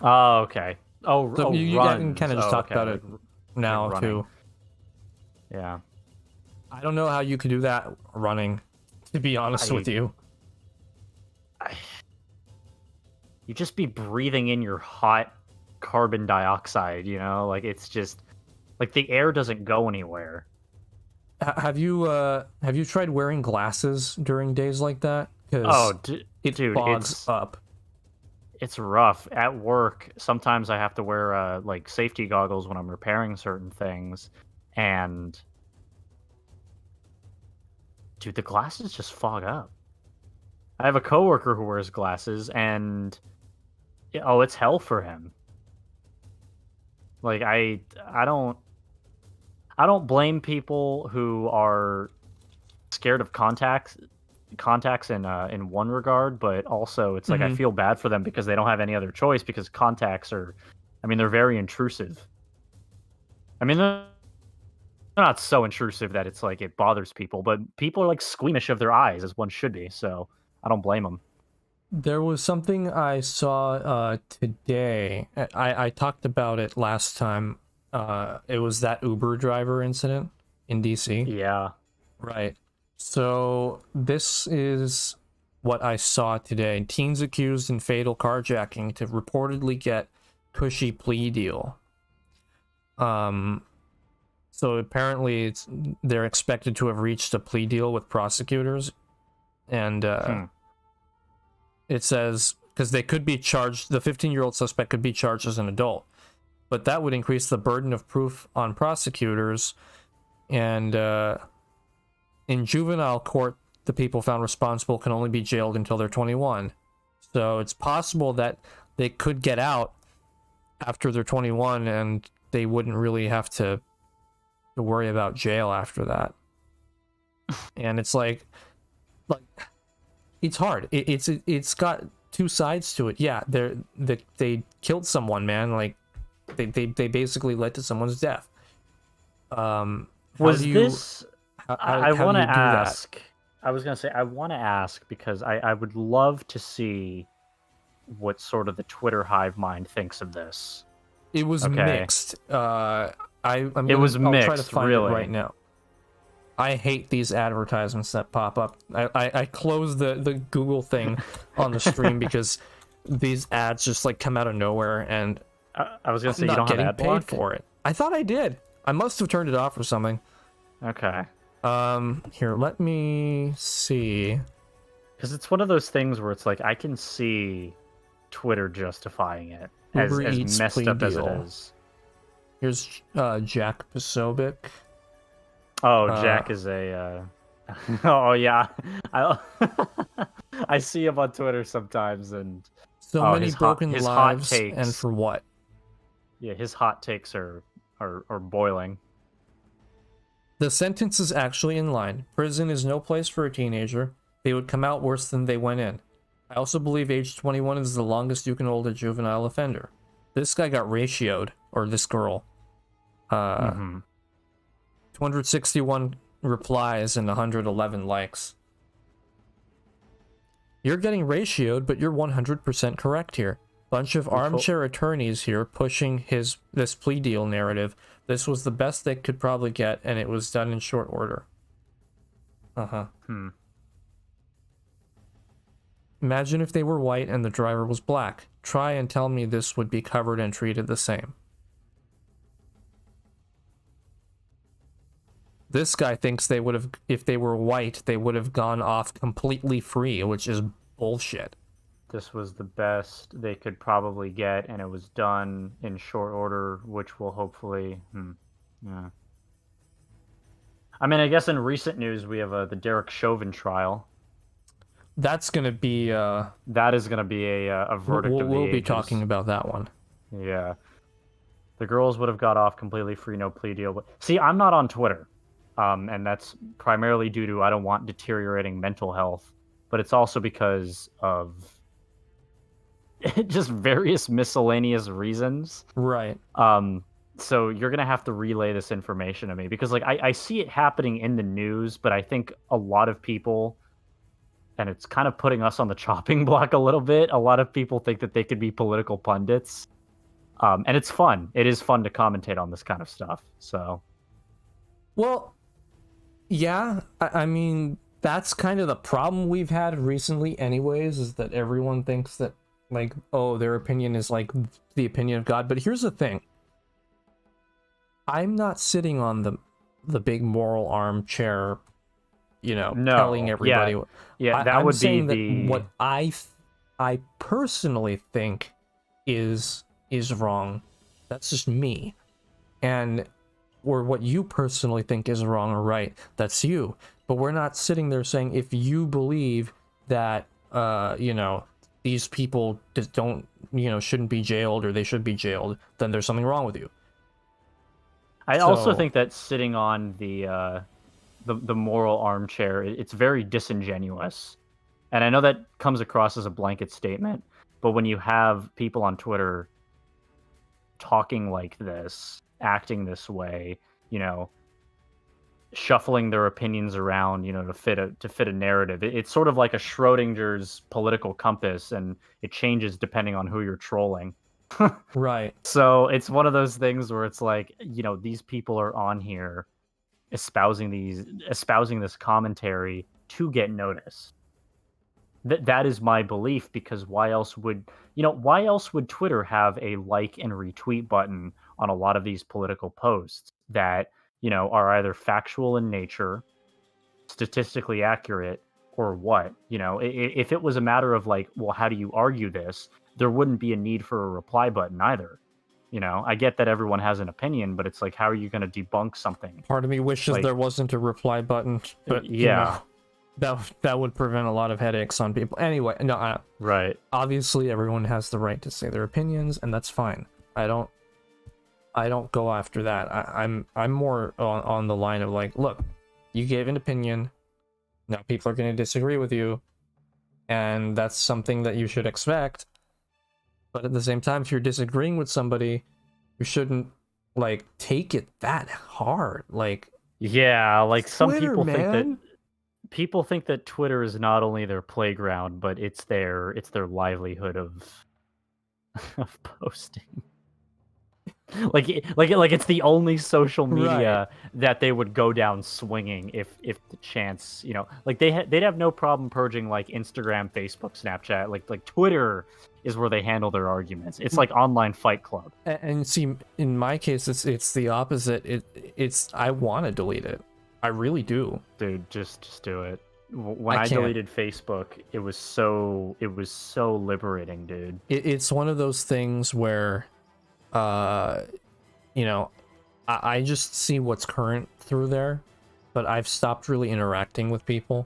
Oh, okay. Oh, So oh, you can runs. kind of just Oh, talk okay, about it now running. too. Yeah. I don't know how you could do that running, to be honest with you. You just be breathing in your hot carbon dioxide, like, it's just like the air doesn't go anywhere. Have you tried wearing glasses during days like that? Oh, Because it dude, fogs up. it's rough at work. Sometimes I have to wear like safety goggles when I'm repairing certain things, and dude, the glasses just fog up. I have a coworker who wears glasses, and it's hell for him. Like, I don't blame people who are scared of contacts in one regard, but also it's like, I Mhm. feel bad for them because they don't have any other choice, because contacts are, I mean, they're very intrusive. I mean, they're not so intrusive that it's like it bothers people, but people are like squeamish of their eyes, as one should be, so I don't blame them. There was something I saw today. I talked about it last time. It was that Uber driver incident in DC. Yeah. Right. So this is what I saw today. Teens accused in fatal carjacking to reportedly get cushy plea deal. So apparently they're expected to have reached a plea deal with prosecutors, and it says, because they could be charged, the 15-year-old suspect could be charged as an adult, but that would increase the burden of proof on prosecutors, and in juvenile court, the people found responsible can only be jailed until they're 21. So it's possible that they could get out after they're 21 and they wouldn't really have to worry about jail after that. And it's like it's hard. It's got two sides to it. Yeah, they killed someone, man. Like they basically led to someone's death. Was this? I how want do to you do that? ask. I was gonna say, I want to ask, because I would love to see what sort of the Twitter hive mind thinks of this. It was Okay. mixed. I'll try to mixed, find it right really. now. I hate these advertisements that pop up. I close the Google thing on the stream because these ads just like come out of nowhere and I was gonna I'm say you not don't have getting ad paid block. for it. I thought I did. I must have turned it off or something. Okay. Here, let me see. Because it's one of those things where it's like I can see Twitter justifying it Uber as Eats messed plea up as it deal. is. Here's Jack Posobiec. Oh, Jack is a. Oh yeah, I I see him on Twitter sometimes, and So oh, many broken his hot lives, and takes. for what? Yeah, his hot takes are boiling. The sentence is actually in line. Prison is no place for a teenager. They would come out worse than they went in. I also believe age 21 is the longest you can hold a juvenile offender. This guy got ratioed, or this girl. 261 replies and 111 likes. You're getting ratioed, but you're 100% correct here. Bunch of armchair attorneys here pushing this plea deal narrative. This was the best they could probably get, and it was done in short order. Imagine if they were white and the driver was black. Try and tell me this would be covered and treated the same. This guy thinks they would have, if they were white, they would have gone off completely free, which is bullshit. This was the best they could probably get, and it was done in short order, which will hopefully. Yeah. I mean, I guess in recent news we have the Derek Chauvin trial. That's gonna be that is gonna be a verdict of the we'll be ages. talking about that one. Yeah, the girls would have got off completely free, no plea deal. But see, I'm not on Twitter, and that's primarily due to I don't want deteriorating mental health, but it's also because of just various miscellaneous reasons. Right. So you're gonna have to relay this information to me because like I see it happening in the news, but I think a lot of people, and it's kind of putting us on the chopping block a little bit. A lot of people think that they could be political pundits. And it's fun. It is fun to commentate on this kind of stuff. So, well, yeah, I mean, that's kind of the problem we've had recently anyways, is that everyone thinks that, like, oh, their opinion is like the opinion of God. But here's the thing. I'm not sitting on the big moral armchair, you know, telling everybody. Yeah, I'm would saying be that what I personally think is wrong. That's just me. And or what you personally think is wrong or right, that's you. But we're not sitting there saying if you believe that you know, these people just don't, you know, shouldn't be jailed or they should be jailed, then there's something wrong with you. I also think that sitting on the moral armchair, it's very disingenuous. And I know that comes across as a blanket statement, but when you have people on Twitter talking like this, acting this way, you know, shuffling their opinions around, you know, to fit a narrative, it's sort of like a Schrodinger's political compass, and it changes depending on who you're trolling. Right. So it's one of those things where it's like, you know, these people are on here espousing this commentary to get noticed. That is my belief, because why else would Twitter have a like and retweet button on a lot of these political posts that, you know, are either factual in nature, statistically accurate, or what? You know, if it was a matter of like, well, how do you argue this? There wouldn't be a need for a reply button either. You know, I get that everyone has an opinion, but it's like, how are you going to debunk something? Part of me wishes there wasn't a reply button, but yeah, you know, that would prevent a lot of headaches on people. Anyway, no, right. Obviously, everyone has the right to say their opinions, and that's fine. I don't go after that. I'm more on the line of like, look, you gave an opinion. Now people are going to disagree with you, and that's something that you should expect. But at the same time, if you're disagreeing with somebody, you shouldn't like take it that hard. Like, yeah, like Twitter, some people man. think that Twitter is not only their playground, but it's their livelihood of posting. Like it's the only social Right. media that they would go down swinging if the chance, like they'd have no problem purging like Instagram, Facebook, Snapchat, like Twitter is where they handle their arguments. It's like online Fight Club. And see, in my case, it's the opposite. It's I want to delete it. I really do. Dude, just do it. When I I can't. deleted Facebook, it was so liberating, dude. It's one of those things where, you know, I just see what's current through there, but I've stopped really interacting with people.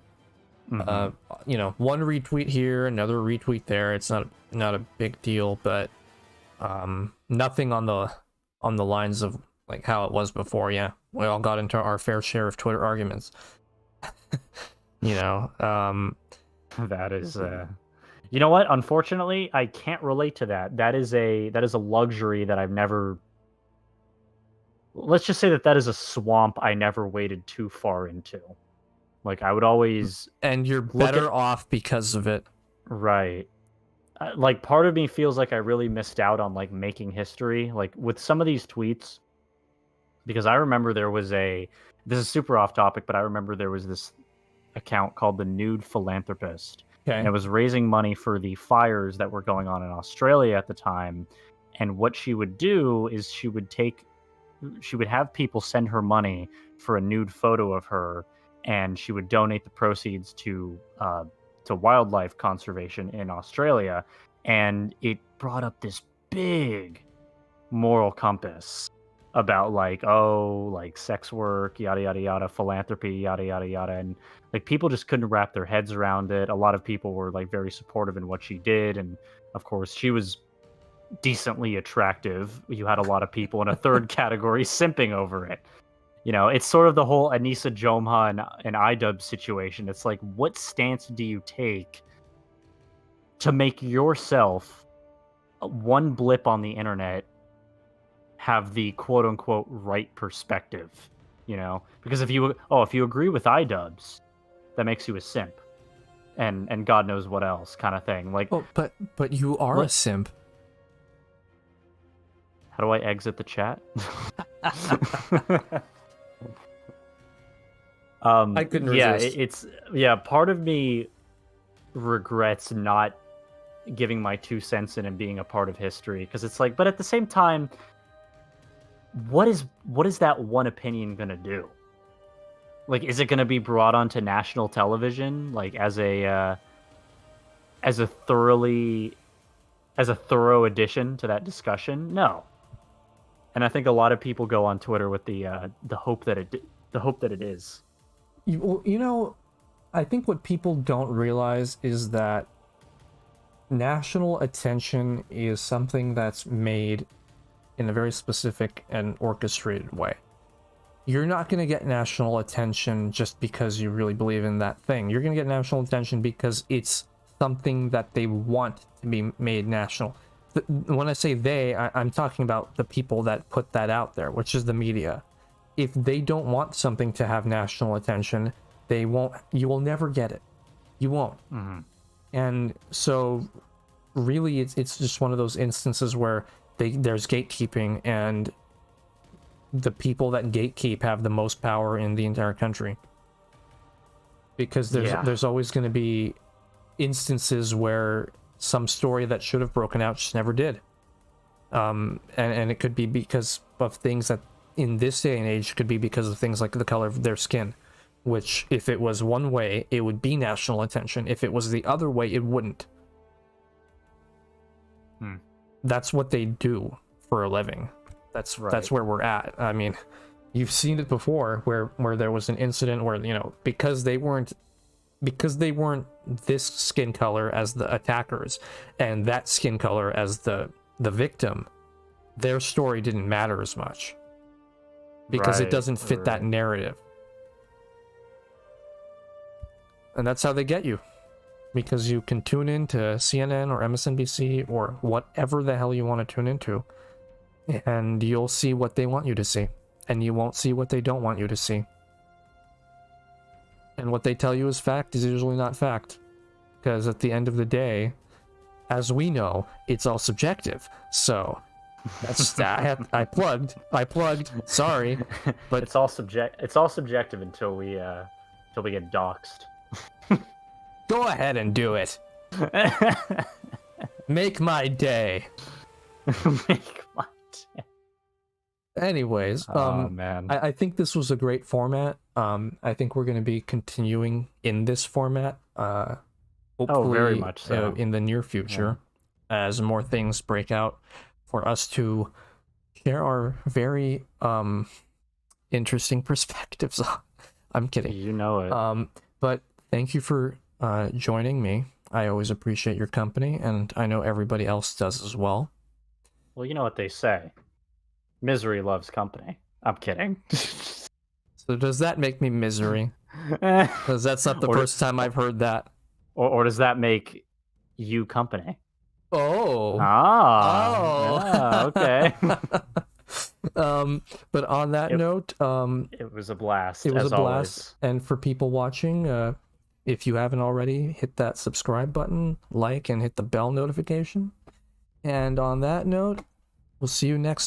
You know, one retweet here, another retweet there. It's not a big deal, but nothing on the lines of like how it was before. Yeah, we all got into our fair share of Twitter arguments. You know, That is you know what? Unfortunately, I can't relate to that. That is a luxury that I've never, let's just say that is a swamp I never waded too far into. Like I would always and you're better off because of it. Right. Like part of me feels like I really missed out on like making history like with some of these tweets, because I remember there was this is super off topic, but I remember there was this account called the Nude Philanthropist. Okay. And it was raising money for the fires that were going on in Australia at the time. And what she would do is she would have people send her money for a nude photo of her, and she would donate the proceeds to wildlife conservation in Australia. And it brought up this big moral compass about like sex work, yada yada yada, philanthropy, yada yada yada, and like people just couldn't wrap their heads around it. A lot of people were like very supportive in what she did, and of course she was decently attractive. You had a lot of people in a third category simping over it. You know, it's sort of the whole Anissa Jomha and iDub situation. It's like, what stance do you take to make yourself one blip on the internet have the quote unquote right perspective? You know, because if you agree with iDubbbz, that makes you a simp, and God knows what else kind of thing. Like, oh, but you are a simp. How do I exit the chat? I couldn't resist. Part of me regrets not giving my 2 cents in and being a part of history, because it's like, but at the same time, what is that one opinion gonna do? Like, is it gonna be brought onto national television, like as a thorough addition to that discussion? No. And I think a lot of people go on Twitter with the hope that it is. You know, I think what people don't realize is that national attention is something that's made in a very specific and orchestrated way. You're not going to get national attention just because you really believe in that thing. You're going to get national attention because it's something that they want to be made national. When I say they, I'm talking about the people that put that out there, which is the media. If they don't want something to have national attention, they won't. You will never get it. You won't. Mm-hmm. And so, really, it's just one of those instances where there's gatekeeping, and the people that gatekeep have the most power in the entire country. Because there's always going to be instances where some story that should have broken out just never did. And it could be because of things that in this day and age could be because of things like the color of their skin, which if it was one way, it would be national attention. If it was the other way, it wouldn't. That's what they do for a living. That's where we're at. I mean, you've seen it before where there was an incident where, you know, because they weren't this skin color as the attackers and that skin color as the victim, their story didn't matter as much because it doesn't fit that narrative. And that's how they get you, because you can tune in to CNN or MSNBC or whatever the hell you want to tune into, and you'll see what they want you to see, and you won't see what they don't want you to see. And what they tell you is fact is usually not fact, because at the end of the day, as we know, it's all subjective. So That's I plugged. Sorry, but It's all subjective until we get doxxed. go ahead and do it. Make my day. Make my day. Anyways, Oh man. I think this was a great format. I think we're going to be continuing in this format. Hopefully, very much so. In the near future, as more things break out, for us to share our very interesting perspectives. I'm kidding. You know it. But thank you for joining me. I always appreciate your company, and I know everybody else does as well. Well, you know what they say. Misery loves company. I'm kidding. So does that make me misery? Because that's not the first time I've heard that. Or does that make you company? Oh. Okay. But on that note, it was a blast. it was as a blast. always. And for people watching, if you haven't already, hit that subscribe button, like, and hit the bell notification. And on that note, we'll see you next